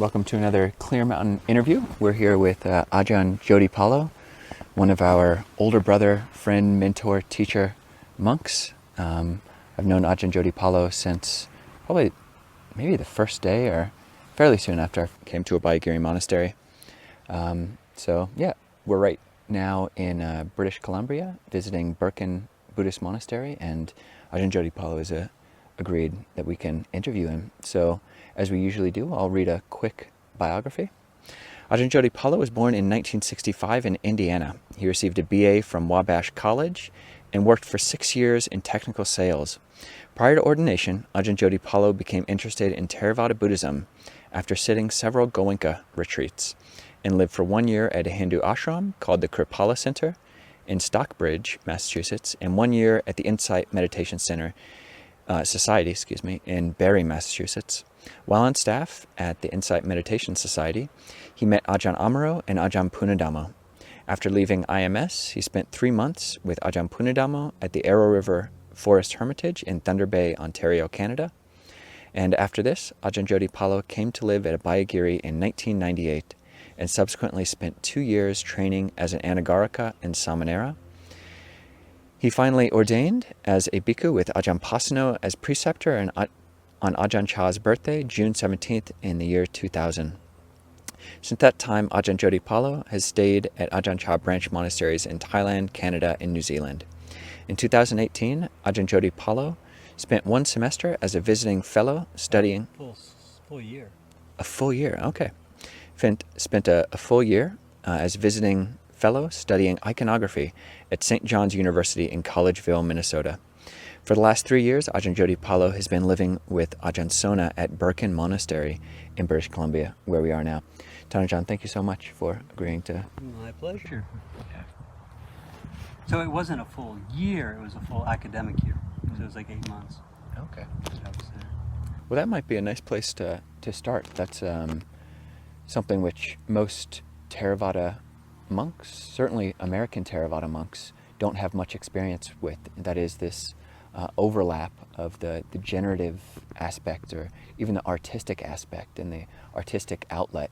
Welcome to another Clear Mountain interview. We're here with Ajahn Jotipalo, one of our older brother, friend, mentor, teacher monks. I've known Ajahn Jotipalo since probably maybe the first day or fairly soon after I came to Abhayagiri Monastery. We're right now in British Columbia visiting Birken Buddhist Monastery, and Ajahn Jotipalo has agreed that we can interview him. So, as we usually do, I'll read a quick biography. Ajahn Jotipalo was born in 1965 in Indiana. He received a BA from Wabash College and worked for 6 years in technical sales. Prior to ordination, Ajahn Jotipalo became interested in theravada Buddhism after sitting several Goenka retreats, and lived for 1 year at a Hindu ashram called the Kripala Center in Stockbridge, Massachusetts, and 1 year at the Insight Meditation Center Society, in Barre, Massachusetts. While on staff at the Insight Meditation Society, he met Ajahn Amaro and Ajahn Punadamo. After leaving IMS, he spent 3 months with Ajahn Punadamo at the Arrow River Forest Hermitage in Thunder Bay, Ontario, Canada. And after this, Ajahn Jotipalo came to live at Abhayagiri in 1998 and subsequently spent 2 years training as an Anagarika and Samanera. He finally ordained as a bhikkhu with Ajahn Pasano as preceptor on Ajahn Chah's birthday, June 17th in the year 2000. Since that time, Ajahn Jotipalo has stayed at Ajahn Chah branch monasteries in Thailand, Canada, and New Zealand. In 2018, Ajahn Jotipalo spent 1 semester as a visiting fellow studying... Full year. A full year, okay. Spent a full year as visiting fellow studying iconography at St. John's University in Collegeville, Minnesota. For the last 3 years, Ajahn Jotipalo has been living with Ajahn Sona at Birken Monastery in British Columbia, where we are now. Ajahn, thank you so much for agreeing to... My pleasure. Yeah. So it wasn't a full year, it was a full academic year. So it was like 8 months. Okay. Well, that might be a nice place to start. That's something which most Theravada monks, certainly American Theravada monks, don't have much experience with. That is this overlap of the generative aspect or even the artistic aspect and the artistic outlet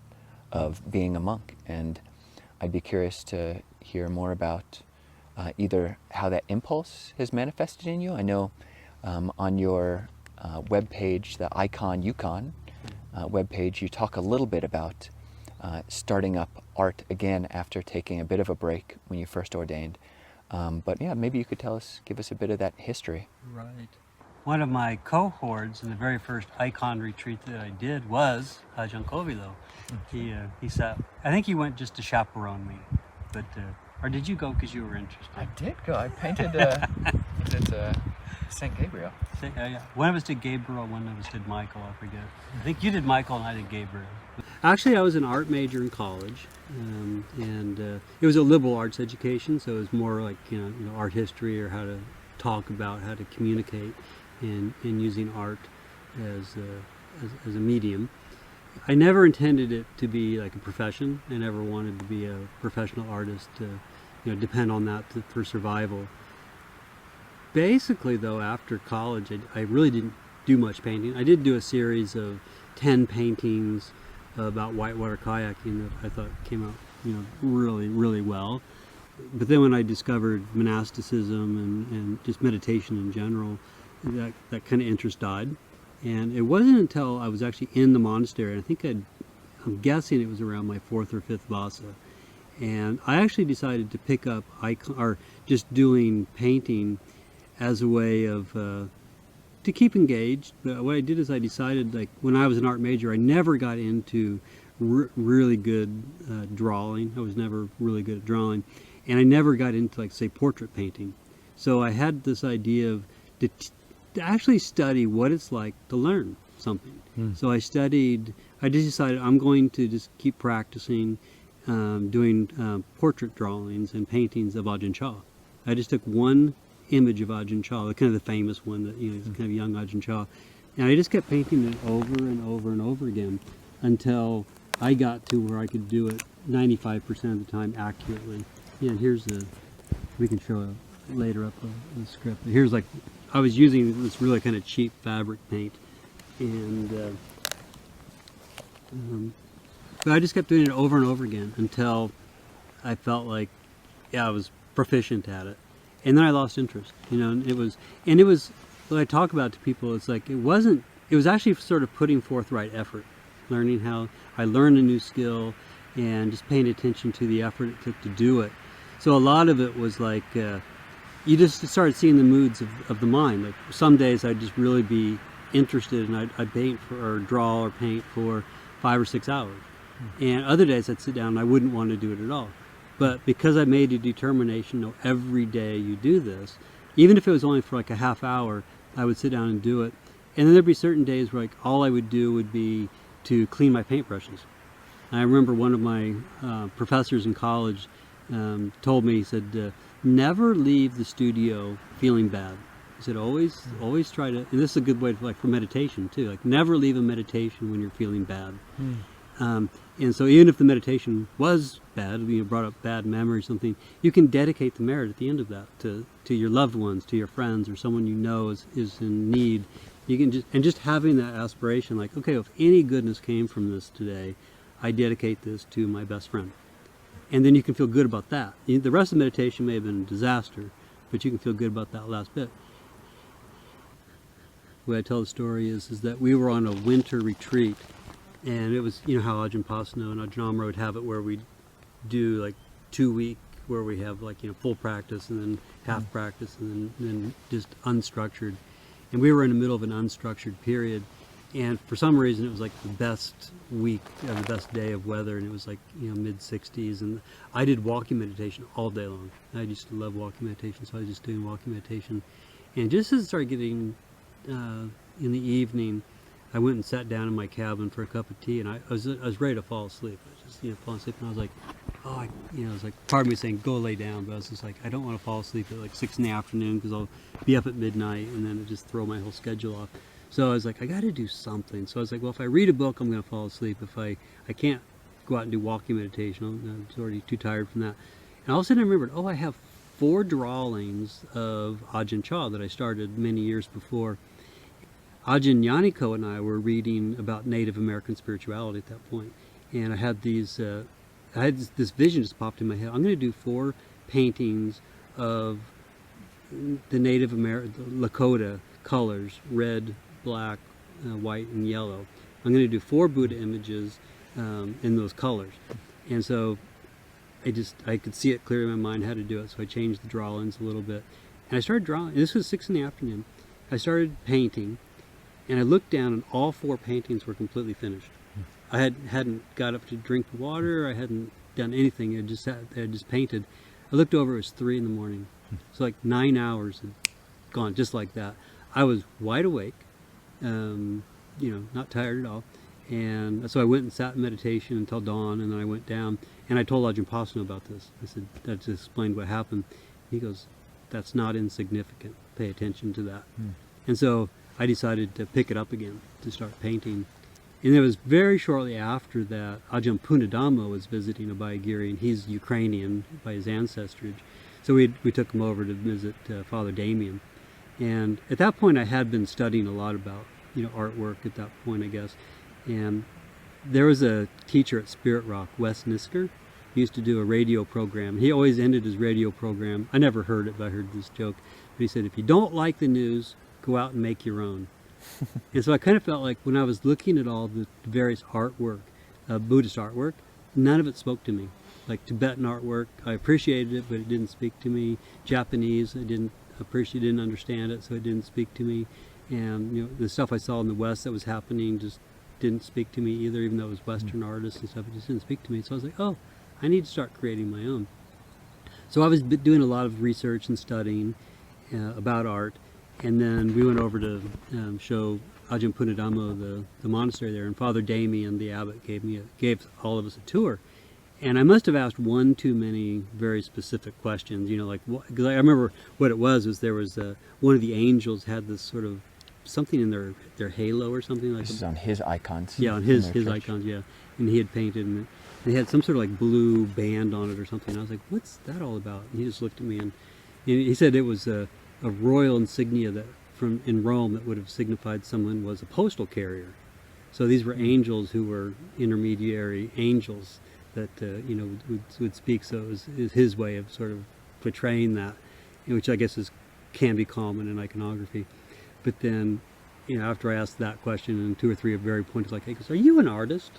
of being a monk. And I'd be curious to hear more about either how that impulse has manifested in you. I know on your webpage, the Icon Yukon webpage, you talk a little bit about starting up art again after taking a bit of a break when you first ordained. But yeah, maybe you could give us a bit of that history. Right. One of my cohorts in the very first Icon retreat that I did was Ajahn Kovilo. He sat, I think he went just to chaperone me, but or did you go because you were interested? I did go. I painted St. Gabriel. Yeah. One of us did Gabriel, one of us did Michael, I forget. I think you did Michael and I did Gabriel. Actually, I was an art major in college, and it was a liberal arts education, so it was more like art history or how to talk about how to communicate and using art as a medium. I never intended it to be like a profession. I never wanted to be a professional artist to depend on that for survival. Basically, though, after college, I really didn't do much painting. I did do a series of 10 paintings about whitewater kayaking that I thought came out, really, really well. But then when I discovered monasticism and just meditation in general, that kind of interest died. And it wasn't until I was actually in the monastery, and I think I'm guessing it was around my 4th or 5th Vasa, and I actually decided to pick up just doing painting as a way of to keep engaged. But what I did is I decided, like when I was an art major, I never got into really good drawing. I was never really good at drawing, and I never got into, like, say, portrait painting. So I had this idea of to actually study what it's like to learn something. So I just decided I'm going to just keep practicing doing portrait drawings and paintings of Ajahn Chah. I just took one image of Ajahn Chah, kind of the famous one that he's kind of young Ajahn Chah, and I just kept painting it over and over and over again until I got to where I could do it 95% of the time accurately. Yeah, here's we can show later up the script. Here's, like, I was using this really kind of cheap fabric paint, and But I just kept doing it over and over again until I felt like, yeah, I was proficient at it. And then I lost interest, and it was, what I talk about to people, it's like, it was actually sort of putting forth right effort, learning how I learned a new skill and just paying attention to the effort it took to do it. So a lot of it was like, you just started seeing the moods of the mind. Like some days I'd just really be interested and I'd paint or draw or paint for 5 or 6 hours. And other days I'd sit down and I wouldn't want to do it at all. But because I made a determination, no, every day you do this, even if it was only for like a half hour, I would sit down and do it. And then there'd be certain days where like all I would do would be to clean my paintbrushes. And I remember one of my professors in college told me, he said, never leave the studio feeling bad. He said, always try to, and this is a good way to, like, for meditation too, like never leave a meditation when you're feeling bad. And so even if the meditation was bad, brought up bad memory or something, you can dedicate the merit at the end of that to your loved ones, to your friends, or someone you know is in need. You can just having that aspiration, like, okay, if any goodness came from this today, I dedicate this to my best friend. And then you can feel good about that. The rest of the meditation may have been a disaster, but you can feel good about that last bit. The way I tell the story is that we were on a winter retreat, and it was, how Ajahn Pasno and Ajahn Amaro would have it, where we do like 2 week, where we have like, full practice and then half practice and then just unstructured. And we were in the middle of an unstructured period, and for some reason it was like the best week, the best day of weather, and it was like, mid 60s, and I did walking meditation all day long. I used to love walking meditation, so I was just doing walking meditation. And just as it started getting in the evening, I went and sat down in my cabin for a cup of tea, and I was ready to fall asleep. I was just falling asleep, and I was like, it was like part of me saying go lay down, but I was just like, I don't want to fall asleep at like 6 in the afternoon because I'll be up at midnight and then it'll just throw my whole schedule off. So I was like, I got to do something. So I was like, well, if I read a book, I'm going to fall asleep. If I can't go out and do walking meditation, I'm already too tired from that. And all of a sudden I remembered, I have 4 drawings of Ajahn Chah that I started many years before. Ajahn Yaniko and I were reading about Native American spirituality at that point, and I had this vision just popped in my head. I'm going to do 4 paintings of the Native American Lakota colors: red, black, white, and yellow. I'm going to do 4 Buddha images in those colors. And so I could see it clear in my mind how to do it, so I changed the drawings a little bit. And I started drawing. This was 6 in the afternoon. I started painting, and I looked down, and all 4 paintings were completely finished. I hadn't got up to drink water. I hadn't done anything. I just painted. I looked over. It was 3 in the morning. So like 9 hours had gone just like that. I was wide awake, not tired at all. And so I went and sat in meditation until dawn, and then I went down, and I told Ajahn Pasno about this. I said, that just explained what happened. He goes, that's not insignificant. Pay attention to that. And so I decided to pick it up again, to start painting. And it was very shortly after that Ajahn Punadhammo was visiting Abhayagiri, and he's Ukrainian by his ancestry. So we took him over to visit Father Damien. And at that point I had been studying a lot about artwork at that point, I guess. And there was a teacher at Spirit Rock, Wes Nisker. He used to do a radio program. He always ended his radio program. I never heard it, but I heard this joke. But he said, if you don't like the news, go out and make your own. And so I kind of felt like when I was looking at all the various artwork, Buddhist artwork, none of it spoke to me. Like Tibetan artwork, I appreciated it, but it didn't speak to me. Japanese, I didn't appreciate, didn't understand it, so it didn't speak to me. And the stuff I saw in the West that was happening just didn't speak to me either, even though it was Western artists and stuff. It just didn't speak to me. So I was like, oh, I need to start creating my own. So I was doing a lot of research and studying about art. And then we went over to show Ajahn Punadhammo the monastery there, and Father Damien, the abbot, gave all of us a tour. And I must have asked one too many very specific questions, because I remember what it was there was one of the angels had this sort of something in their halo or something like that. This is on his icons. Yeah, on his icons, yeah. And he had painted, and they had some sort of like blue band on it or something. And I was like, what's that all about? And he just looked at me, and he said it was a royal insignia that in Rome that would have signified someone was a postal carrier. So these were angels who were intermediary angels that would speak. So it was his way of sort of portraying that, which I guess can be common in iconography. But then, after I asked that question, and two or three are very pointed, like, "Hey, are you an artist?"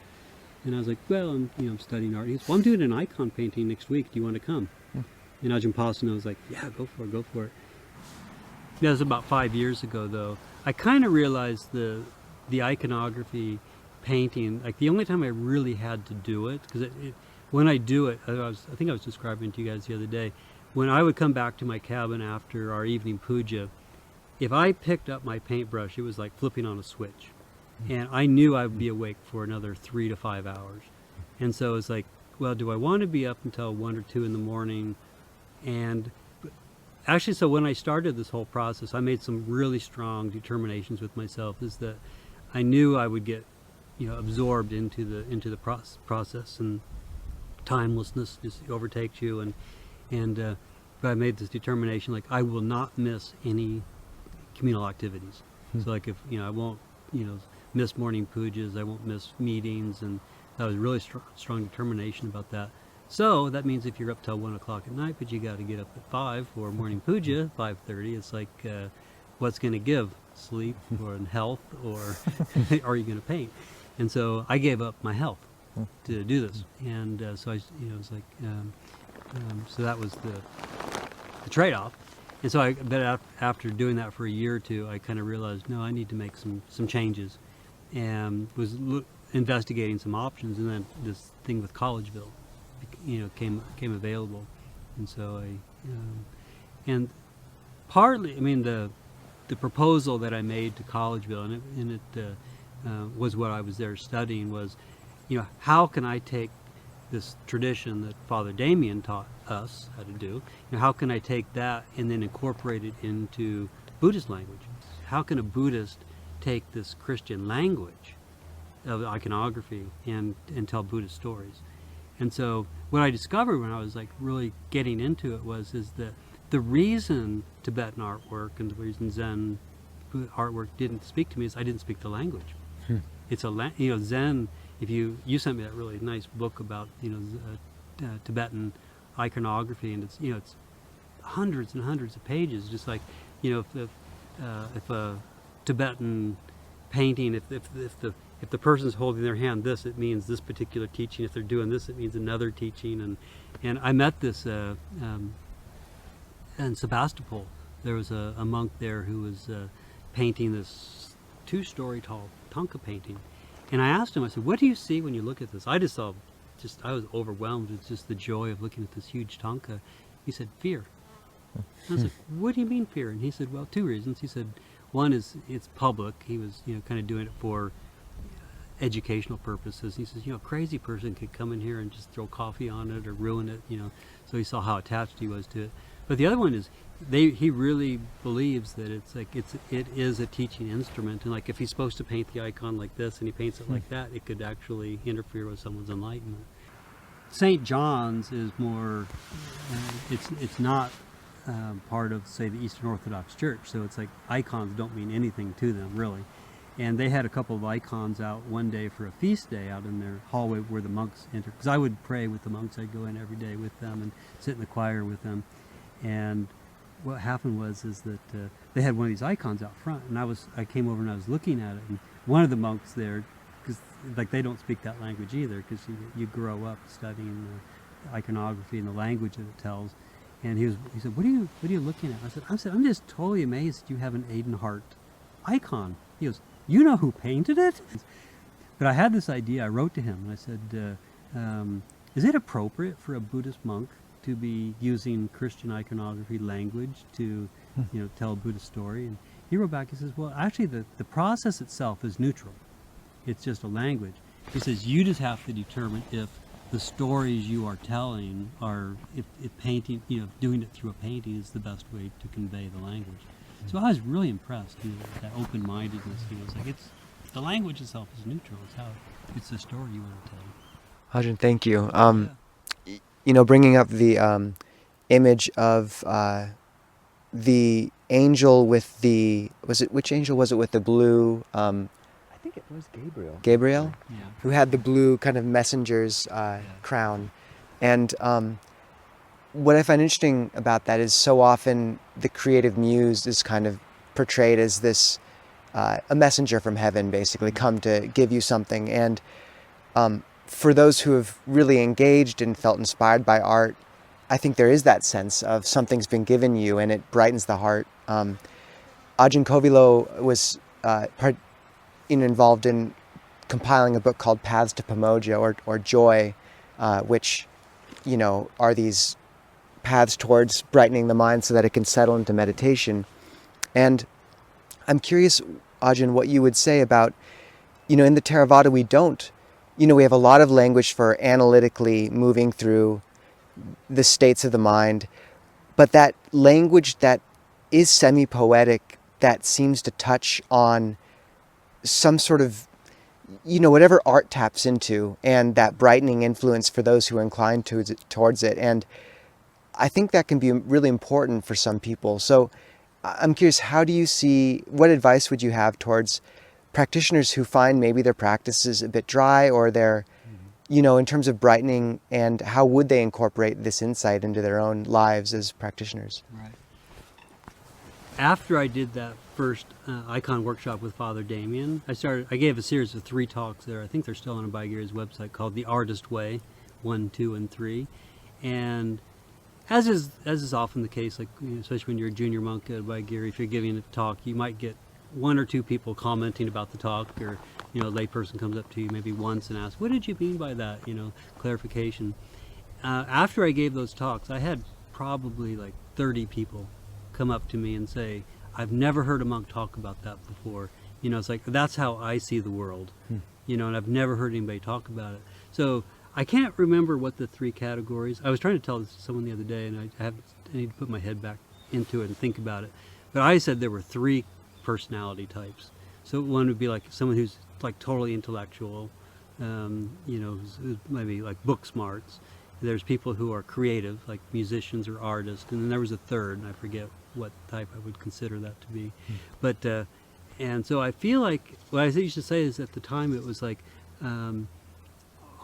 And I was like, "Well, I'm studying art." He goes, "Well, I'm doing an icon painting next week. Do you want to come?" And Ajahn Pasano was like, "Yeah, go for it." That was about 5 years ago, though. I kind of realized the iconography painting, like the only time I really had to do it, because when I do it, I think I was describing to you guys the other day, when I would come back to my cabin after our evening puja, if I picked up my paintbrush, it was like flipping on a switch. And I knew I would be awake for another 3 to 5 hours. And so it's like, well, do I want to be up until 1 or 2 in the morning? And actually, so when I started this whole process, I made some really strong determinations with myself, is that I knew I would get, absorbed into the process, and timelessness just overtakes you, and but I made this determination, like, I will not miss any communal activities. So like, if I won't miss morning pujas, I won't miss meetings, and that was really strong determination about that. So that means if you're up till 1 o'clock at night, but you got to get up at 5 for morning puja, 5:30, it's like, what's going to give? Sleep or health, or are you going to paint? And so I gave up my health to do this, and so I, was like, so that was the trade-off. And so but after doing that for a year or two, I kind of realized, no, I need to make some changes, and was investigating some options, and then this thing with Collegeville, came available, and so and partly, I mean, the proposal that I made to Collegeville, and it was what I was there studying, was, how can I take this tradition that Father Damien taught us how to do, how can I take that and then incorporate it into Buddhist language? How can a Buddhist take this Christian language of iconography and tell Buddhist stories? And so what I discovered when I was like really getting into it is that the reason Tibetan artwork and the reason Zen artwork didn't speak to me is I didn't speak the language. It's Zen. If you sent me that really nice book about Tibetan iconography, and it's hundreds and hundreds of pages, just like if a Tibetan painting, if the person's holding their hand this, it means this particular teaching. If they're doing this, it means another teaching. And I met this in Sebastopol. There was a monk there who was painting this 2-story tall Thangka painting. And I asked him, I said, "What do you see when you look at this?" I was overwhelmed with just the joy of looking at this huge Thangka. He said, "Fear." And I was like, "What do you mean fear?" And he said, "Well, 2 reasons." He said, one is it's public. He was, kind of doing it for educational purposes. He says, a crazy person could come in here and just throw coffee on it or ruin it, So he saw how attached he was to it. But the other one is he really believes that it is a teaching instrument, and like if he's supposed to paint the icon like this and he paints it like that, it could actually interfere with someone's enlightenment. St. John's is more, it's not part of, say, the Eastern Orthodox Church, so it's like icons don't mean anything to them, really. And they had a couple of icons out one day for a feast day out in their hallway where the monks entered, because I would pray with the monks. I'd go in every day with them and sit in the choir with them. And what happened was that they had one of these icons out front, and I came over and I was looking at it, and one of the monks there, because like they don't speak that language either, because you grow up studying the iconography and the language that it tells. And he said, what are you looking at? I said, I'm just totally amazed that you have an Aidenhart icon. He goes, "You know who painted it?" But I had this idea. I wrote to him and I said, is it appropriate for a Buddhist monk to be using Christian iconography language to tell a Buddhist story? And he wrote back, he says, well, actually the process itself is neutral. It's just a language. He says, you just have to determine if the stories you are telling are, if painting, doing it through a painting is the best way to convey the language. So I was really impressed with that open-mindedness. It's like the language itself is neutral. It's the story you want to tell. Ajahn, thank you. Bringing up the image of the angel with which angel was it with the blue? I think was Gabriel. Gabriel, Yeah. who had the blue kind of messenger's crown. And what I find interesting about that is so often the creative muse is kind of portrayed as this a messenger from heaven, basically, come to give you something. And for those who have really engaged and felt inspired by art, I think there is that sense of something's been given you and it brightens the heart. Ajahn Kovilo was involved in compiling a book called Paths to Pamoja, or Joy, which, are these paths towards brightening the mind so that it can settle into meditation. And I'm curious, Ajahn, what you would say about, in the theravada we don't, we have a lot of language for analytically moving through the states of the mind, but that language that is semi-poetic, that seems to touch on some sort of, whatever art taps into, and that brightening influence for those who are inclined towards it. And I think that can be really important for some people. So I'm curious, what advice would you have towards practitioners who find maybe their practice is a bit dry, or they're, in terms of brightening, and how would they incorporate this insight into their own lives as practitioners? Right. After I did that first icon workshop with Father Damien, I gave a series of 3 talks there. I think they're still on Abhayagiri's website, called The Artist Way, 1, 2, and 3. And as is often the case, like, especially when you're a junior monk at Abhayagiri, if you're giving a talk, you might get 1 or 2 people commenting about the talk, or a layperson comes up to you maybe once and asks, "What did you mean by that?" Clarification. After I gave those talks, I had probably like 30 people come up to me and say, "I've never heard a monk talk about that before." It's like, that's how I see the world. And I've never heard anybody talk about it. So I can't remember what the 3 categories. I was trying to tell this to someone the other day, and I need to put my head back into it and think about it. But I said there were 3 personality types. So one would be like someone who's like totally intellectual, who's maybe like book smarts. There's people who are creative, like musicians or artists, and then there was a third, and I forget what type I would consider that to be. But and so I feel like what I used to say is, at the time, it was like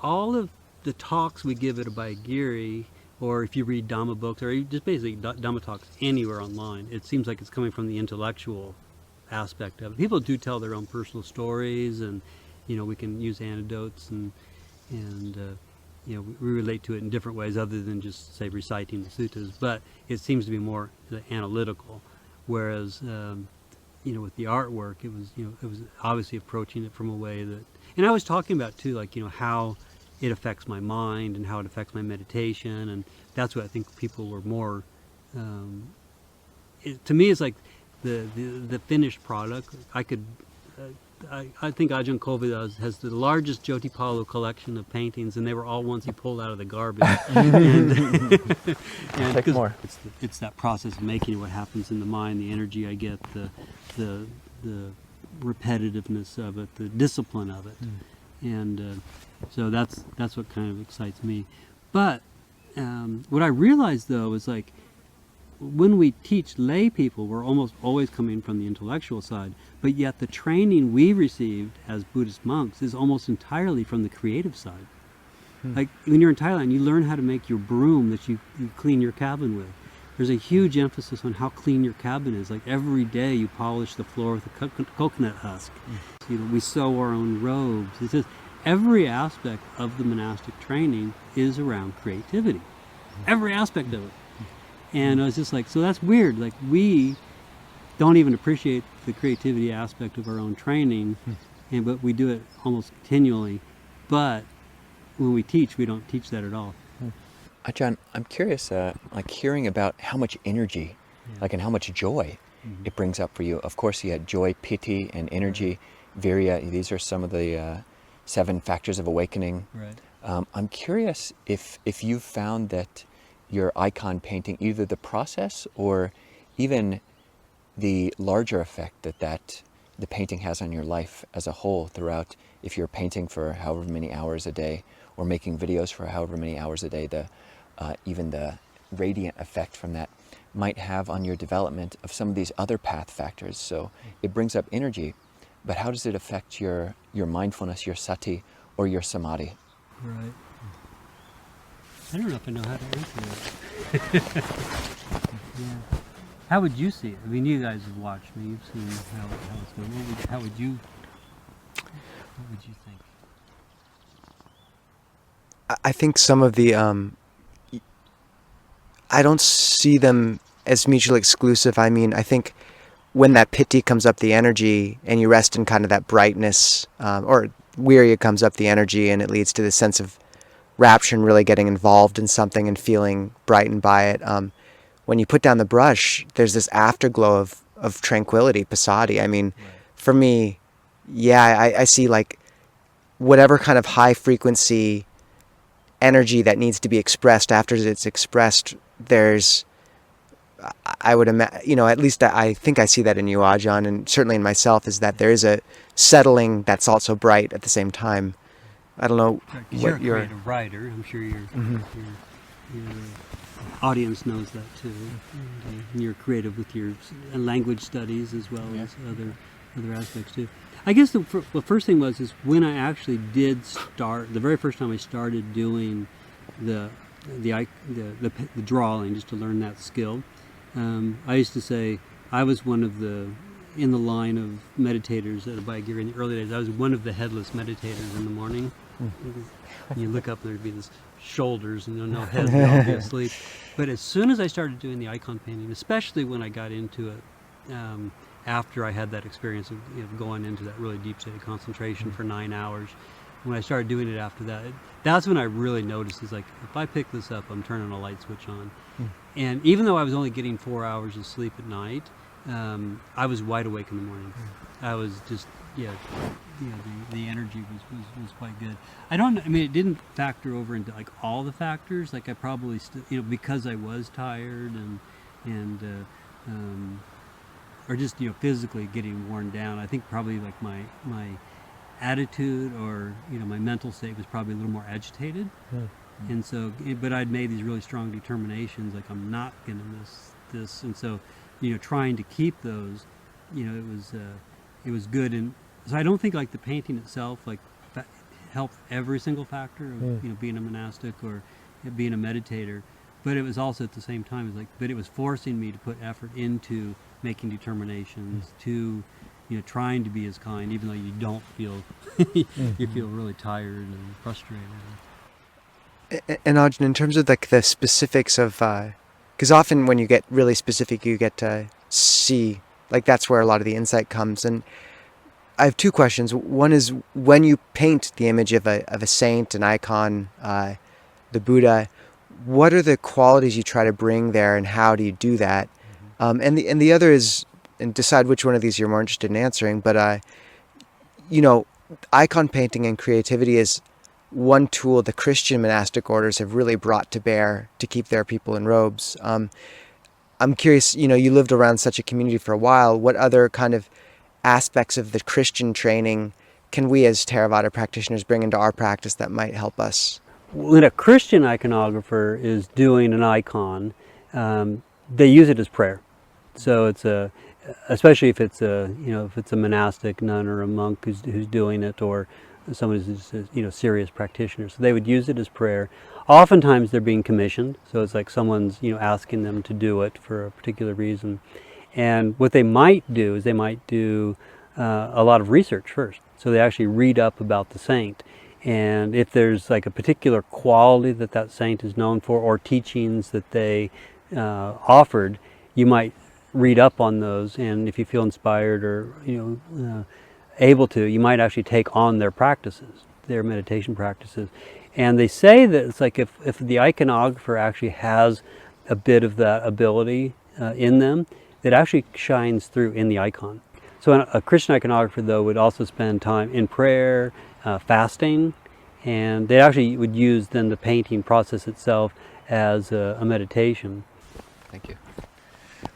all of the talks we give at Abhayagiri, or if you read Dhamma books, or just basically Dhamma talks anywhere online, it seems like it's coming from the intellectual aspect of it. People do tell their own personal stories, and we can use anecdotes, and we relate to it in different ways other than just, say, reciting the suttas. But it seems to be more analytical, whereas with the artwork, it was obviously approaching it from a way that, and I was talking about too, like, how it affects my mind and how it affects my meditation, and that's what I think people were more. To me, it's like the finished product. I think Ajahn Kovilo has the largest Jotipalo collection of paintings, and they were all ones he pulled out of the garbage. and Take more. It's that process of making it, what happens in the mind, the energy I get, the repetitiveness of it, the discipline of it, and so that's what kind of excites me. But what I realized, though, is like, when we teach lay people, we're almost always coming from the intellectual side, but yet the training we received as Buddhist monks is almost entirely from the creative side. Like, when you're in Thailand, you learn how to make your broom that you clean your cabin with. There's a huge emphasis on how clean your cabin is. Like, every day you polish the floor with a coconut husk. We sew our own robes. It's just every aspect of the monastic training is around creativity. Every aspect of it. And I was just like, so that's weird. Like, we don't even appreciate the creativity aspect of our own training, but we do it almost continually. But when we teach, we don't teach that at all. Ajahn, I'm curious, like, hearing about how much energy, like, and how much joy it brings up for you. Of course, you had joy, piti, and energy, virya. These are some of the 7 factors of awakening. Right. I'm curious if you've found that your icon painting, either the process or even the larger effect that the painting has on your life as a whole throughout, if you're painting for however many hours a day or making videos for however many hours a day, even the radiant effect from that might have on your development of some of these other path factors. So it brings up energy, but how does it affect your mindfulness, your sati, or your samadhi? Right. I don't know if I know how to answer that. Yeah. How would you see it? I mean, you guys have watched me. You've seen how it's going. What would you think? I think some of the I don't see them as mutually exclusive. I mean, I think when that piti comes up, the energy, and you rest in kind of that brightness, or virya comes up, the energy, and it leads to this sense of rapture and really getting involved in something and feeling brightened by it. When you put down the brush, there's this afterglow of tranquility, passaddhi. I mean, Right. for me, yeah, I see like whatever kind of high frequency energy that needs to be expressed. After it's expressed, there's, I would imagine, you know, at least I think I see that in you, Ajahn, and certainly in myself, is that there is a settling that's also bright at the same time. I don't know Right, 'cause what you're a your creative writer. I'm sure your audience knows that too. And you're creative with your language studies as well as other aspects too. I guess the first thing is when I actually did start, the very first time I started doing the drawing, just to learn that skill. I used to say I was one of in the line of meditators at Abhayagiri in the early days. I was one of the headless meditators in the morning. And you look up and there'd be this shoulders and no head, they'd all be asleep. But as soon as I started doing the icon painting, especially when I got into it, after I had that experience of going into that really deep state of concentration for 9 hours, when I started doing it after that, that's when I really noticed is like, if I pick this up, I'm turning a light switch on. And even though I was only getting 4 hours of sleep at night, I was wide awake in the morning. I was just, the energy was quite good. I mean, it didn't factor over into like all the factors. Like I probably still, because I was tired and or just, physically getting worn down. I think probably like my attitude or, my mental state was probably a little more agitated. And so, but I'd made these really strong determinations, like I'm not going to miss this. And so, trying to keep those, it was good. And so I don't think like the painting itself, like helped every single factor of, being a monastic or being a meditator. But it was also at the same time, but it was forcing me to put effort into making determinations, to, trying to be as kind, even though you don't feel, you feel really tired and frustrated. And Ajahn, in terms of like the specifics of, because often when you get really specific, you get to see, like that's where a lot of the insight comes. And I have two questions. One is, when you paint the image of a saint, an icon, the Buddha, what are the qualities you try to bring there, and how do you do that? And the other is, and decide which one of these you're more interested in answering, but icon painting and creativity is one tool the Christian monastic orders have really brought to bear to keep their people in robes. I'm curious, you lived around such a community for a while. What other kind of aspects of the Christian training can we as Theravada practitioners bring into our practice that might help us? When a Christian iconographer is doing an icon, they use it as prayer. So it's especially if it's a monastic nun or a monk who's doing it, or someone who's serious practitioner. So they would use it as prayer. Oftentimes they're being commissioned, so it's like someone's asking them to do it for a particular reason. And what they might do is they might do a lot of research first. So they actually read up about the saint, and if there's like a particular quality that saint is known for, or teachings that they offered, you might read up on those, and if you feel inspired or able to, you might actually take on their practices, their meditation practices. And they say that it's like if the iconographer actually has a bit of that ability in them, it actually shines through in the icon. So a Christian iconographer, though, would also spend time in prayer, fasting, and they actually would use then the painting process itself as a meditation. Thank you.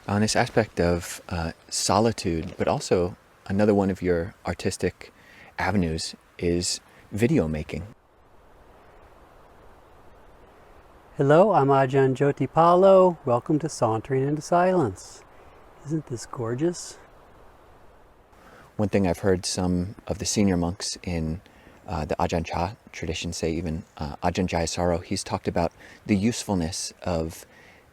On this aspect of solitude, but also another one of your artistic avenues is video making. Hello, I'm Ajahn Jotipalo. Welcome to Sauntering into Silence. Isn't this gorgeous? one thing I've heard some of the senior monks in the Ajahn Chah tradition say, even Ajahn Jayasaro, he's talked about the usefulness of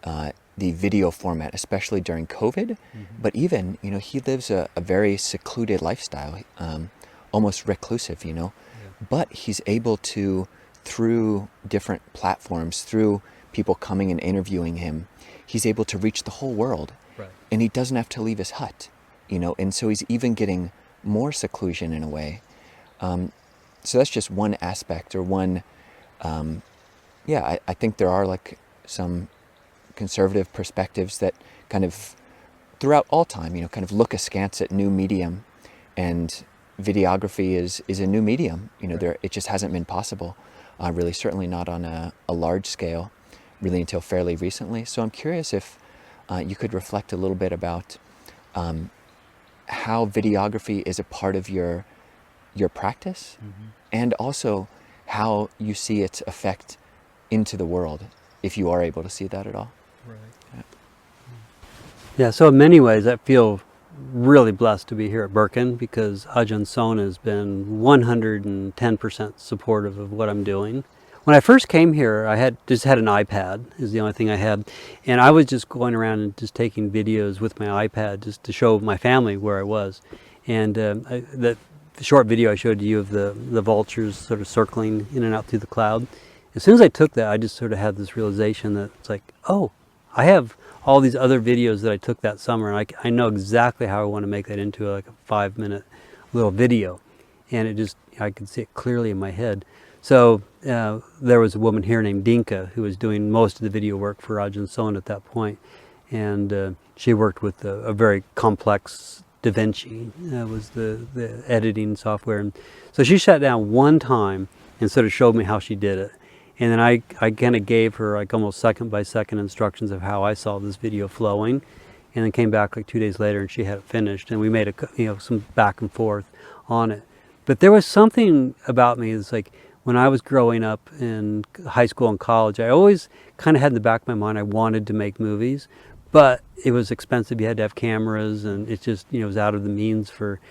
the video format, especially during COVID. But even, he lives a very secluded lifestyle, almost reclusive, but he's able to, through different platforms, through people coming and interviewing him, he's able to reach the whole world. Right. And he doesn't have to leave his hut, and so he's even getting more seclusion in a way. So that's just one aspect, or one, I think there are like some conservative perspectives that kind of throughout all time, kind of look askance at new medium, and videography is a new medium. Right. It just hasn't been possible, really, certainly not on a large scale, really until fairly recently. So I'm curious if you could reflect a little bit about how videography is a part of your practice, and also how you see its effect into the world, if you are able to see that at all. Right. Yeah, so in many ways I feel really blessed to be here at Birken, because Ajahn Sona has been 110% supportive of what I'm doing. When I first came here, I just had an iPad, is the only thing I had. And I was just going around and just taking videos with my iPad just to show my family where I was. And the short video I showed you of the vultures sort of circling in and out through the cloud. As soon as I took that, I just sort of had this realization that it's like, oh, I have all these other videos that I took that summer, and I know exactly how I want to make that into like a 5-minute little video. And I could see it clearly in my head. So there was a woman here named Dinka who was doing most of the video work for Ajahn Sona at that point. And she worked with a very complex DaVinci, was the editing software. And so she sat down one time and sort of showed me how she did it. And then I kind of gave her like almost second by second instructions of how I saw this video flowing. And then came back like 2 days later and she had it finished. And we made some back and forth on it. But there was something about me that's like, when I was growing up in high school and college, I always kind of had in the back of my mind I wanted to make movies, but it was expensive. You had to have cameras, and it just it was out of the means for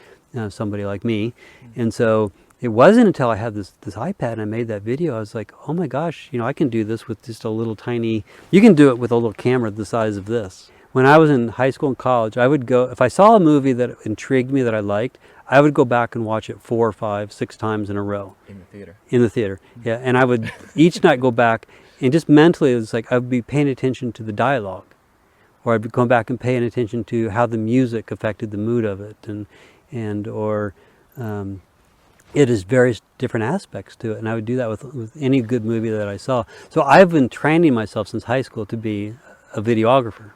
somebody like me. And so it wasn't until I had this iPad and I made that video, I was like, oh my gosh, I can do this with just a little tiny. You can do it with a little camera the size of this. When I was in high school and college, I would go, if I saw a movie that intrigued me, that I liked, I would go back and watch it 4, 5, 6 times in a row. In the theater. In the theater, yeah. And I would each night go back and just mentally, it was like I would be paying attention to the dialogue, or I'd be going back and paying attention to how the music affected the mood of it, or it is various different aspects to it. And I would do that with any good movie that I saw. So I've been training myself since high school to be a videographer,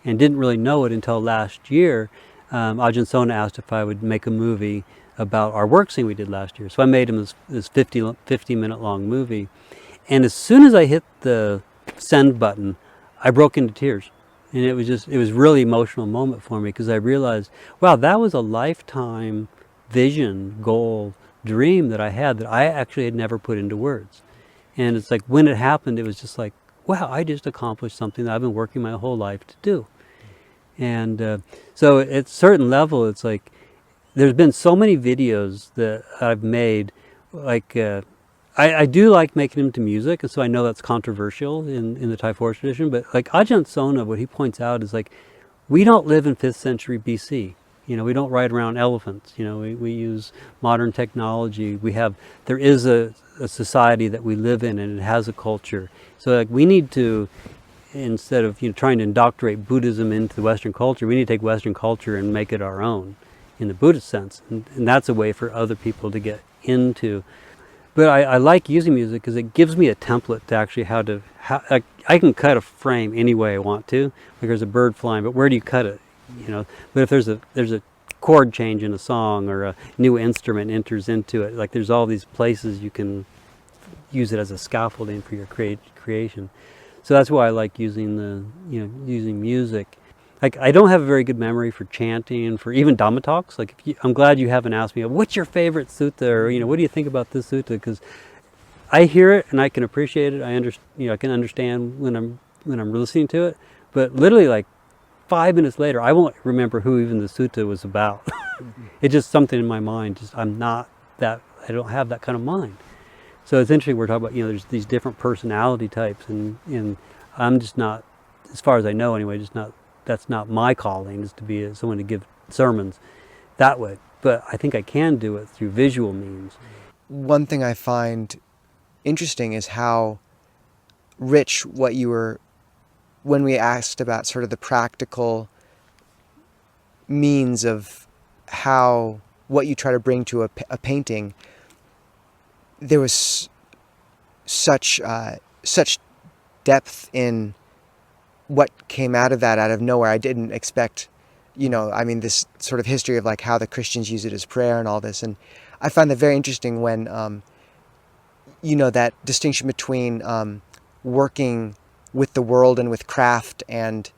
and didn't really know it until last year. Ajahn Sona asked if I would make a movie about our work scene we did last year. So I made him this 50-minute long movie. And as soon as I hit the send button, I broke into tears. And it was a really emotional moment for me, because I realized, wow, that was a lifetime vision, goal, dream that I had that I actually had never put into words. And it's like, when it happened, it was just like, wow, I just accomplished something that I've been working my whole life to do. And so at a certain level, it's like, there's been so many videos that I've made, like, I do like making them to music, and so I know that's controversial in the Thai forest tradition, but like Ajahn Sona, what he points out is like, we don't live in 5th century BC. We don't ride around elephants. We use modern technology. There is a society that we live in, and it has a culture. So like, we need to, instead of trying to indoctrinate Buddhism into the Western culture, we need to take Western culture and make it our own in the Buddhist sense. And that's a way for other people to get into. But I like using music because it gives me a template to actually I can cut a frame any way I want to. Like, there's a bird flying, but where do you cut it? But if there's a chord change in a song, or a new instrument enters into it, like, there's all these places you can use it as a scaffolding for your creation. So that's why I like using using music. Like, I don't have a very good memory for chanting, for even Dhamma talks. Like, I'm glad you haven't asked me, what's your favorite sutta, or what do you think about this sutta? Because I hear it and I can appreciate it. I can understand when I'm listening to it. But literally, like 5 minutes later, I won't remember who even the sutta was about. It's just something in my mind. Just I don't have that kind of mind. So it's interesting. We're talking about, there's these different personality types, and I'm just not, as far as I know anyway, that's not my calling, is to be someone to give sermons that way. But I think I can do it through visual means. One thing I find interesting is how rich when we asked about sort of the practical means of what you try to bring to a painting, there was such depth in what came out of nowhere. I didn't expect, this sort of history of like how the Christians use it as prayer and all this. And I find that very interesting when, that distinction between working with the world and with craft and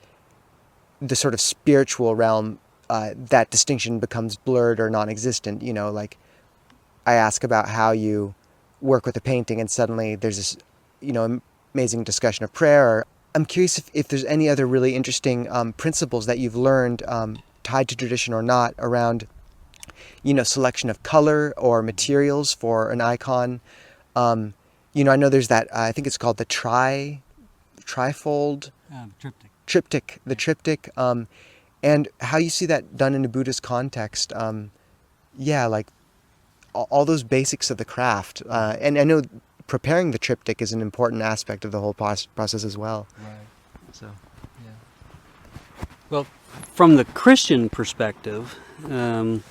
the sort of spiritual realm, that distinction becomes blurred or non-existent. Like I ask about how you work with a painting and suddenly there's this, amazing discussion of prayer. I'm curious if there's any other really interesting principles that you've learned, tied to tradition or not, around, selection of color or materials for an icon. I know there's that, I think it's called the trifold? Triptych. The triptych. And how you see that done in a Buddhist context. Like all those basics of the craft. And I know preparing the triptych is an important aspect of the whole process as well. Right. So, yeah. Well, from the Christian perspective, Ajahn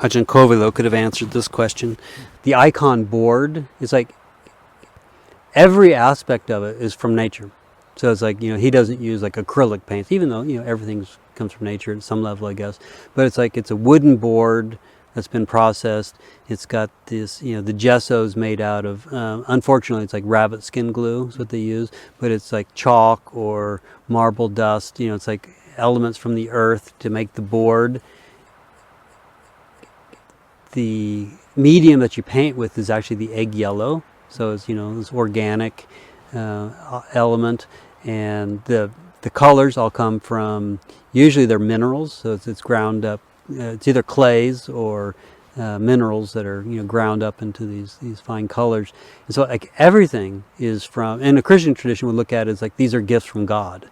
Kovilo could have answered this question. The icon board is like, every aspect of it is from nature. So it's like, he doesn't use like acrylic paints, even though, everything comes from nature at some level, I guess. But it's like, it's a wooden board that's been processed. It's got this, the gesso's made out of, unfortunately, it's like rabbit skin glue is what they use, but it's like chalk or marble dust. It's like elements from the earth to make the board. The medium that you paint with is actually the egg yellow. So it's, this organic element, and the colors all come from, usually they're minerals, so it's ground up. It's either clays or minerals that are ground up into these fine colors. And so like everything is from, in a Christian tradition we look at it as like these are gifts from God,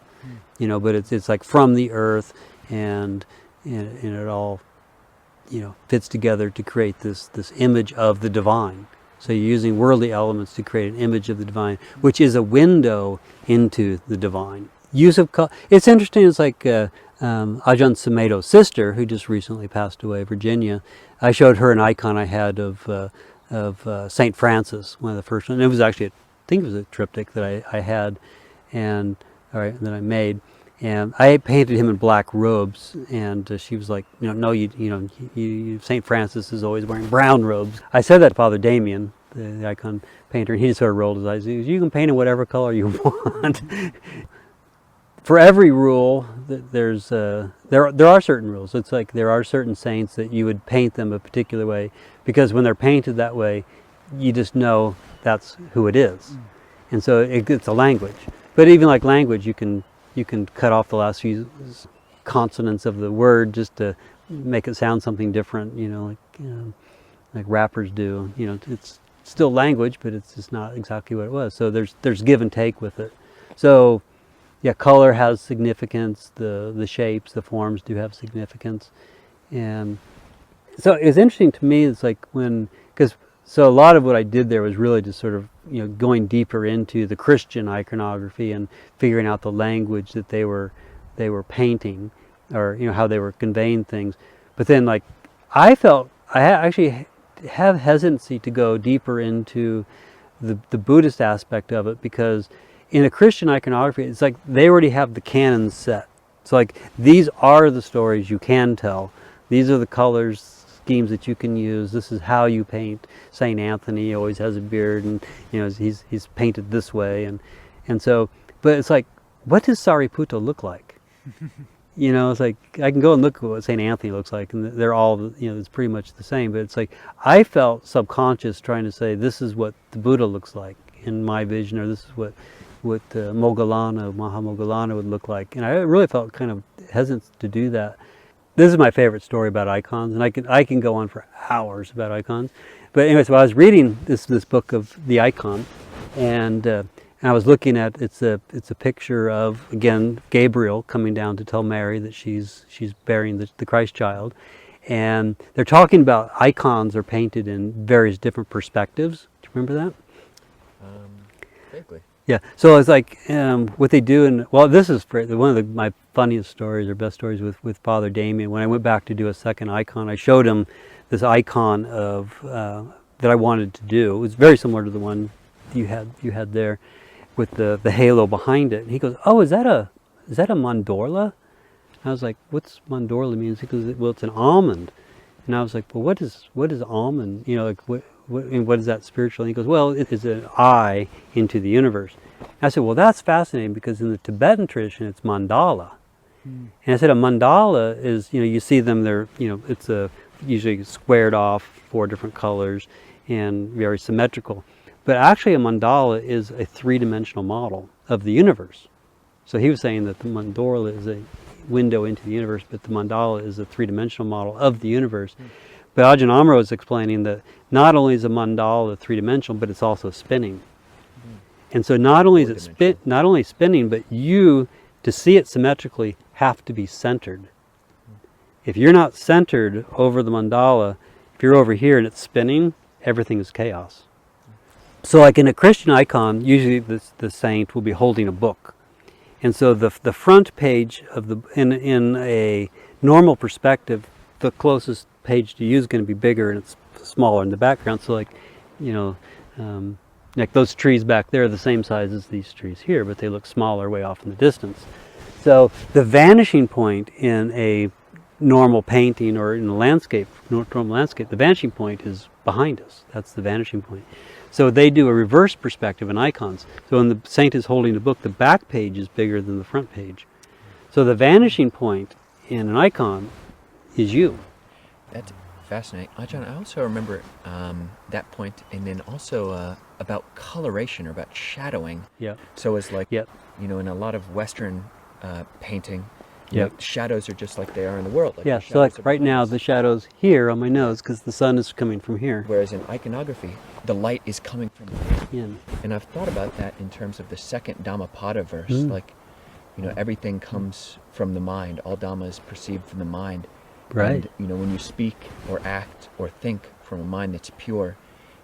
but it's like from the earth, and it all fits together to create this image of the divine. So you're using worldly elements to create an image of the divine, which is a window into the divine. Use of color. It's interesting. It's like Ajahn Sumedho's sister, who just recently passed away, Virginia. I showed her an icon I had of Saint Francis, one of the first ones. It was actually, I think it was a triptych that I had, that I made. And I painted him in black robes, and she was like, no, you St. Francis is always wearing brown robes. I said that to Father Damien, the icon painter, and he just sort of rolled his eyes. He goes, you can paint in whatever color you want. For every rule, there are certain rules. It's like there are certain saints that you would paint them a particular way, because when they're painted that way, you just know that's who it is. And so it's a language. But even like language, you can cut off the last few consonants of the word just to make it sound something different, like rappers do. It's still language, but it's just not exactly what it was. So there's give and take with it. So yeah, color has significance. The shapes, the forms do have significance. And so it was interesting to me. It's like so a lot of what I did there was really just sort of, going deeper into the Christian iconography and figuring out the language that they were painting, or, how they were conveying things. But then like, I actually have hesitancy to go deeper into the Buddhist aspect of it, because in a Christian iconography, it's like they already have the canon set. So like, these are the stories you can tell. These are the colors, schemes that you can use. This is how you paint. Saint Anthony he always has a beard, and he's painted this way, and so. But it's like, what does Sariputta look like? It's like I can go and look at what Saint Anthony looks like, and they're all it's pretty much the same. But it's like I felt subconscious trying to say this is what the Buddha looks like in my vision, or this is what what Moggallana, Mahamoggallana would look like, and I really felt kind of hesitant to do that. This is my favorite story about icons, and I can go on for hours about icons. But anyway, so I was reading this book of the icon, and I was looking at it's a picture of, again, Gabriel coming down to tell Mary that she's bearing the Christ child, and they're talking about icons are painted in various different perspectives. Do you remember that? Vaguely. Yeah, so it's like what they do, and well, this is one of my funniest stories or best stories with Father Damien. When I went back to do a second icon, I showed him this icon of that I wanted to do. It was very similar to the one you had there, with the halo behind it. And he goes, "Oh, is that a mandorla?" And I was like, "What's mandorla means?" He goes, "Well, it's an almond." And I was like, "Well, what is almond? You know, like what is that spiritual?" And he goes, "Well, it is an eye into the universe." I said, "Well, that's fascinating, because in the Tibetan tradition, it's mandala." And I said, a mandala is, you see them, they're, it's usually squared off 4 different colors and very symmetrical. But actually a mandala is a 3-dimensional model of the universe. So he was saying that the mandorla is a window into the universe, but the mandala is a 3-dimensional model of the universe. But Ajahn Amaro is explaining that not only is a mandala 3-dimensional, but it's also spinning. And so not only is it not only spinning, but you, to see it symmetrically, have to be centered. If you're not centered over the mandala, if you're over here and it's spinning, everything is chaos. So like in a Christian icon, usually the saint will be holding a book. And so the front page of in a normal perspective, the closest page to you is going to be bigger and it's smaller in the background. So like, like those trees back there are the same size as these trees here, but they look smaller way off in the distance. So the vanishing point in a normal painting or in a landscape, normal landscape, the vanishing point is behind us. That's the vanishing point. So they do a reverse perspective in icons. So when the saint is holding the book, the back page is bigger than the front page. So the vanishing point in an icon is you. That's fascinating. Ajahn, I also remember that point, and then also about coloration or about shadowing. Yeah. So it's like, Yep. in a lot of Western painting, Yep. shadows are just like they are in the world. Like Yeah, the so like shadows are right behind now us. the shadow's here on my nose because the sun is coming from here. Whereas in iconography, the light is coming from within. In. And I've thought about that in terms of the second Dhammapada verse. Like, everything comes from the mind. All Dhamma is perceived from the mind. Right. And, when you speak or act or think from a mind that's pure,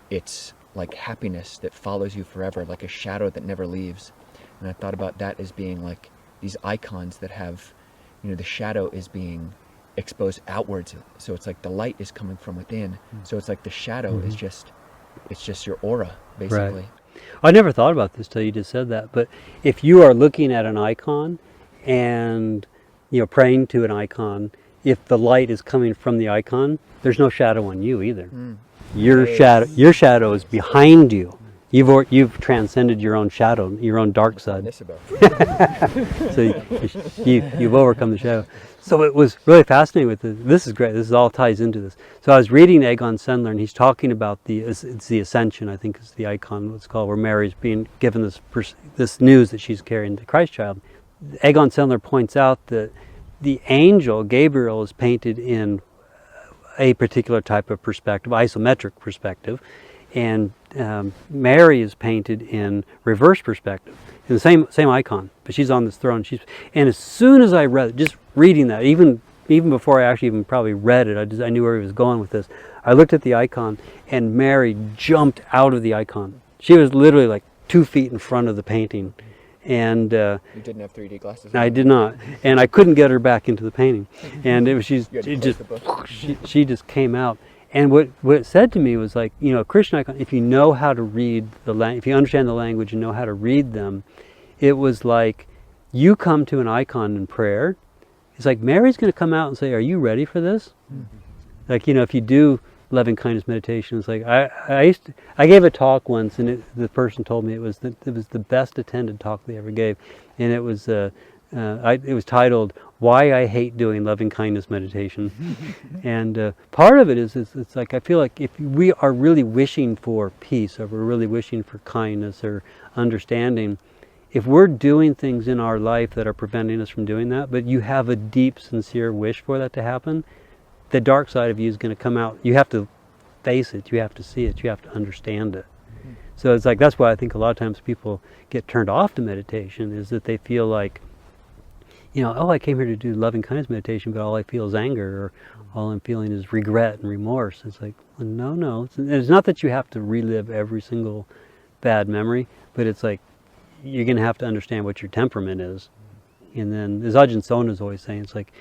it's like happiness that follows you forever, like a shadow that never leaves. And I thought about that as being like these icons that have, the shadow is being exposed outwards. So it's like the light is coming from within. So it's like the shadow is just your aura, basically. Right. I never thought about this till you just said that. But if you are looking at an icon and, praying to an icon, if the light is coming from the icon, there's no shadow on you either. Your shadow is behind you. You've transcended your own shadow, your own dark side. So you've overcome the shadow. So it was really fascinating with this. This is great. This all ties into this. So I was reading Egon Sendler, and he's talking about it's the Ascension, I think is the icon, what's called, where Mary's being given this news that she's carrying the Christ child. Egon Sendler points out that the angel Gabriel is painted in a particular type of perspective, isometric perspective, and Mary is painted in reverse perspective, in the same icon, but she's on this throne. And as soon as I read it, just reading that, even before I actually even probably read it, I knew where he was going with this. I looked at the icon, and Mary jumped out of the icon. She was literally like 2 feet in front of the painting. And You didn't have 3D glasses? I did not, and I couldn't get her back into the painting. And she just came out. And what it said to me was like, a Christian icon, if you know how to read if you understand the language and know how to read them, it was like you come to an icon in prayer. It's like Mary's going to come out and say, "Are you ready for this?" Like, if you do loving kindness meditation, it's like I gave a talk once, and the person told me it was the best attended talk they ever gave, and it was titled "Why I Hate Doing Loving Kindness Meditation." And part of it is it's like I feel like if we are really wishing for peace, or we're really wishing for kindness or understanding, if we're doing things in our life that are preventing us from doing that, but you have a deep, sincere wish for that to happen, the dark side of you is going to come out. You have to face it. You have to see it. You have to understand it. So it's like, that's why I think a lot of times people get turned off to meditation, is that they feel like, oh, I came here to do loving kindness meditation, but all I feel is anger, or all I'm feeling is regret and remorse. It's like, well, no. It's not that you have to relive every single bad memory, but it's like, you're going to have to understand what your temperament is. And then, as Ajahn Sona is always saying, it's like,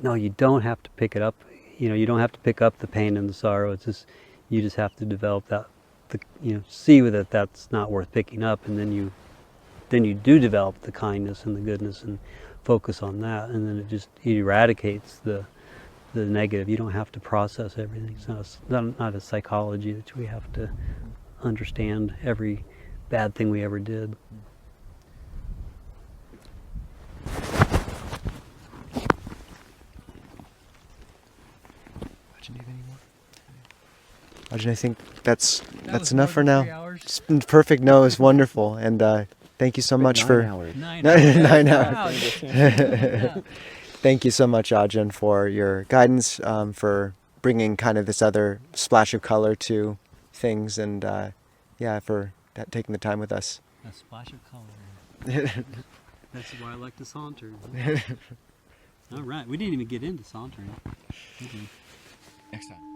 no, you don't have to pick it up. You don't have to pick up the pain and the sorrow. It's just, you just have to develop that, see that that's not worth picking up, and then you do develop the kindness and the goodness and focus on that, and then it just eradicates the negative. You don't have to process everything. It's not a psychology that we have to understand every bad thing we ever did. Ajahn, I think that's enough for now. It's been perfect. No, it's wonderful, and thank you so much for 9 9 hours. Wow. Thank you so much, Ajahn, for your guidance, for bringing kind of this other splash of color to things, and for taking the time with us. A splash of color. That's why I like to saunter. All right, we didn't even get into sauntering. Next time.